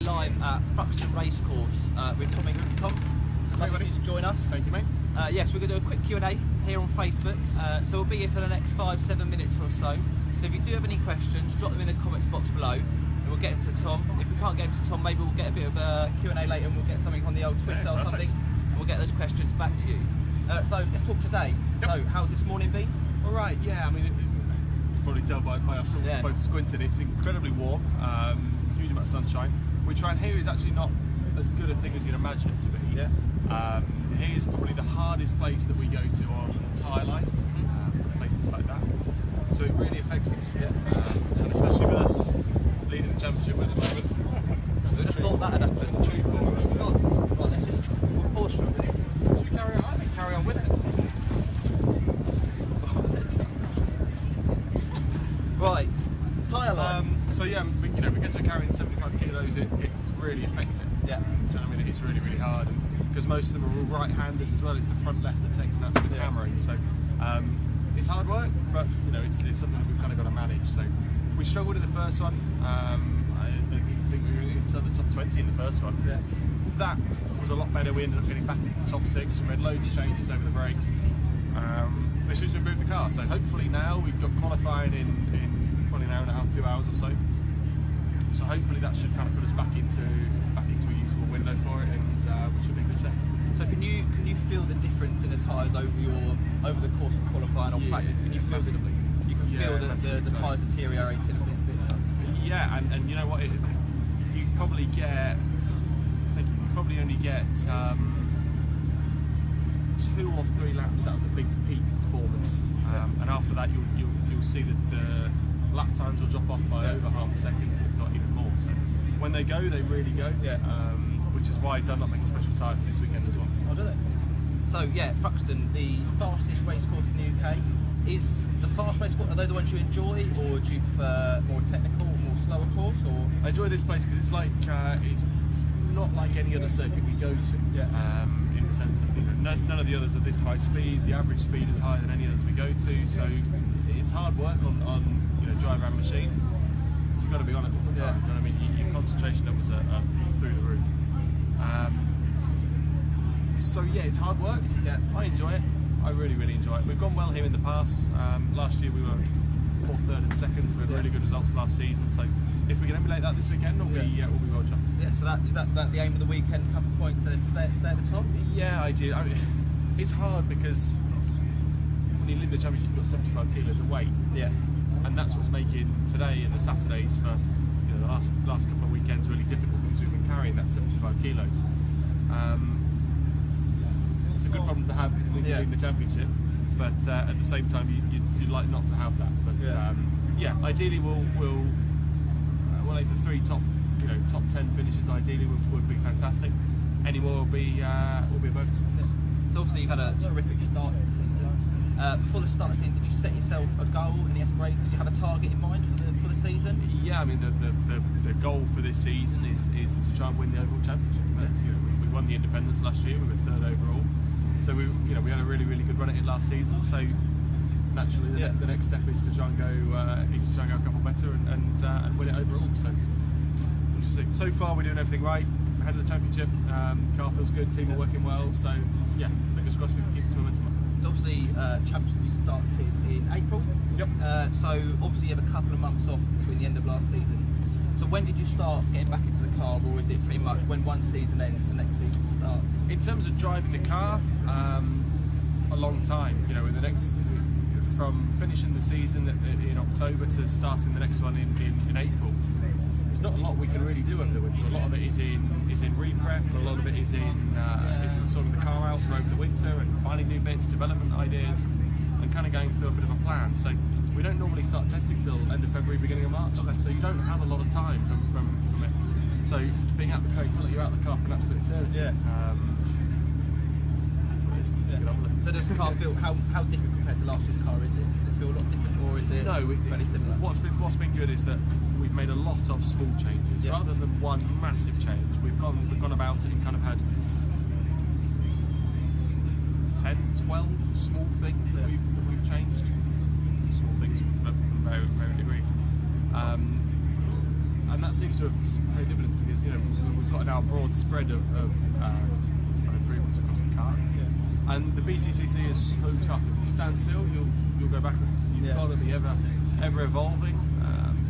Live at Thruxton Racecourse with Tom Ingram. Tom, lovely to join us. Thank you, mate. Yes, we're going to do a quick Q&A here on Facebook. So we'll be here for the next 5-7 minutes or so. So if you do have any questions, drop them in the comments box below and we'll get them to Tom. If we can't get them to Tom, maybe we'll get a bit of a Q&A later and we'll get something on the old Twitter or something. And we'll get those questions back to you. So let's talk today. Yep. So how's this morning been? All right, yeah, I mean, you can probably tell by us both squinting, it's incredibly warm, huge amount of sunshine. Which around here is actually not as good a thing as you'd imagine it to be. Yeah. Here's probably the hardest place that we go to on tyre life, places like that. So it really affects us, and especially with us leading the championship at the moment. Who would have thought that had happened? True for us. Right, let's just pause for a minute. Should we carry on? I think carry on with it. Right, tyre life. So yeah, you know, because we're carrying 75 kilos, it really affects it. Yeah. Do you know what I mean? It's really, really hard, and because most of them are all right-handers as well, it's the front left that takes an absolute hammering. So it's hard work, but you know, it's something that we've kind of got to manage. So we struggled in the first one. I think we were into the top 20 in the first one. Yeah. That was a lot better. We ended up getting back into the top 6. We had loads of changes over the break. This was to improve the car. So hopefully now we've got qualifying in probably an hour and a half, 2 hours or so. So hopefully that should kind of put us back into a usable window for it, and we should be in good shape. So can you feel the difference in the tyres over the course of qualifying or practice? Can you feel massively. You can feel the tyres deteriorating a bit. Yeah, and you know what? You probably get. I think you probably only get 2 or 3 laps out of the big peak performance, and after that you'll see that the lap times will drop off by over half a second, if not even more. So when they go, they really go. Yeah. Which is why Dunlop make a special tyre for this weekend as well. Oh, do they? So yeah, Thruxton, the fastest race course in the UK. Is the fast race course, are they the ones you enjoy, or do you prefer more technical, more slower course? Or I enjoy this place because it's like it's not like any other circuit we go to. Yeah. In the sense that, you know, none of the others are this high speed. The average speed is higher than any others we go to. So it's hard work on you know, driver and machine. You've got to be on it all the time. You know what I mean? Your concentration levels are through the roof. So yeah, it's hard work. Yeah, I enjoy it. I really, really enjoy it. We've gone well here in the past. Last year we were 4th, 3rd and 2nd, so we had really good results last season. So if we can emulate that this weekend, we'll be well chuffed. Yeah, so is that the aim of the weekend, couple of points and then stay at the top? Yeah, I do. I mean, it's hard because when you lead the championship, you've got 75 kilos of weight. Yeah. And that's what's making today and the Saturdays for, you know, the last couple of weekends really difficult, because we've been carrying that 75 kilos. It's a good problem to have because it means you're leading the championship, but at the same time you'd like not to have that. But yeah, ideally we'll aim for 3 top 10 finishes. Ideally would be fantastic. Any more will be a bonus. So obviously you've had a terrific start to the season. Before the start of the season, did you set yourself a goal, any aspiration? Did you have a target in mind for the season? Yeah, I mean the goal for this season is to try and win the overall championship. You know, we won the Independents last year. We were 3rd overall, so we had a really, really good run at it last season. So naturally, the next step is to try and go a couple better and win it overall. So interesting. So far, we're doing everything right. Ahead of the championship, car feels good. Team are working well. So yeah, fingers crossed we can keep this momentum up. Obviously, championship started in April. Yep. So obviously you have a couple of months off between the end of last season. So when did you start getting back into the car, or is it pretty much when one season ends, the next season starts? In terms of driving the car, a long time. You know, from finishing the season in October to starting the next one in April. There's not a lot we can really do over the winter. A lot of it is in re-prep, a lot of it is in sorting the car out for over the winter and finding new bits, development ideas, and kind of going through a bit of a plan. So we don't normally start testing till end of February, beginning of March. So you don't have a lot of time from it. So being out the car, you feel like you're out the car for an absolute eternity. Yeah. That's what it is. Yeah. So does the car feel, how different compared to last year's car is it? Does it feel a lot different, or is it fairly similar? What's been good is that we've made a lot of small changes. Yeah. Rather than one massive change, we've gone about it and kind of had 10, 12 small things that we've changed. Small things from varying degrees. and that seems to have paid dividends because we've got now a broad spread of improvements across the car. Yeah. And the BTCC is so tough. If you stand still, you'll go backwards. You've got to be ever evolving,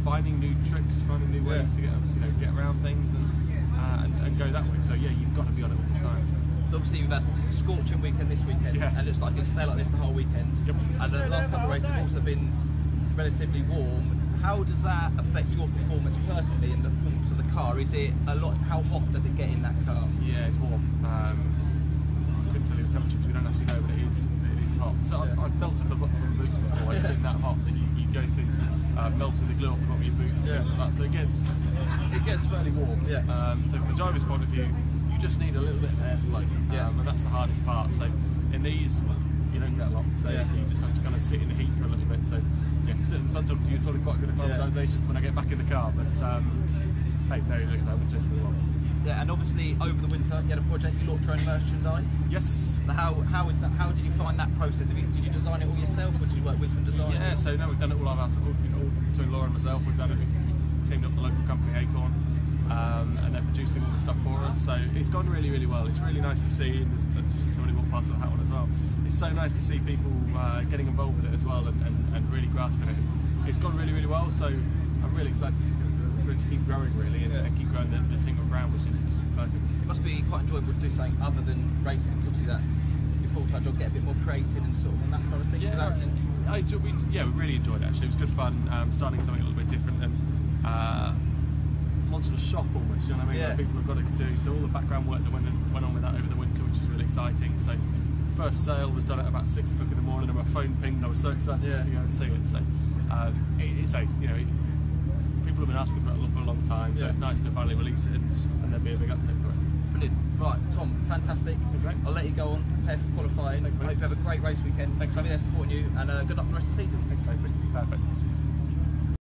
finding new tricks, finding new ways to get around things and go that way. So yeah, you've got to be on it all the time. So obviously we've had a scorching weekend this weekend, and it looks like it'll stay like this the whole weekend. Yep. And the last couple of races have also been relatively warm. How does that affect your performance personally in the performance of the car? Is it a lot? How hot does it get in that car? Yeah, it's warm. I couldn't tell you the temperature because we don't actually know, but it is hot. So I've melted the bottom of the boots before. It's been that hot that you go through melting the glue off the bottom of your boots and things like that. So it gets fairly warm. Yeah. So from a driver's point of view, you just need a little bit of airflow, and that's the hardest part. So in these, you don't get a lot. So you just have to kind of sit in the heat for a little bit. So sometimes you're probably quite good at acclimatisation when I get back in the car. But hey, no, look, I would change it a lot. Yeah, and obviously over the winter you had a project, you launched your own merchandise. Yes. So how is that? How did you find that process? Did you design it all yourself, or did you work with some designers? Yeah, so now we've done it all ourselves. All between Laura and myself, we've done it. We've teamed up with the local company Acorn, and they're producing all the stuff for us. So it's gone really, really well. It's really nice to see, and just somebody walk past that one as well. It's so nice to see people getting involved with it as well and really grasping it. It's gone really, really well. So I'm really excited for it to keep growing really and keep growing the Tingle brand, which is exciting. It must be quite enjoyable to do something other than racing, because obviously that's your full-time job. Get a bit more creative and sort of and that sort of thing. We really enjoyed it actually. It was good fun starting something a little bit different and launching a shop almost, you know what I mean? That people have got to do. So all the background work that went on with that over the winter, which is really exciting. So first sale was done at about 6 o'clock in the morning and my phone pinged and I was so excited just to go and see it. So it's ace, people have been asking for it for a long time, so it's nice to finally release it and there'll be a big uptake for it. Brilliant. Right, Tom, fantastic. Okay. I'll let you go on, prepare for qualifying. I hope you have a great race weekend. Thanks, for being there supporting you, and good luck for the rest of the season. Thanks, mate. Perfect.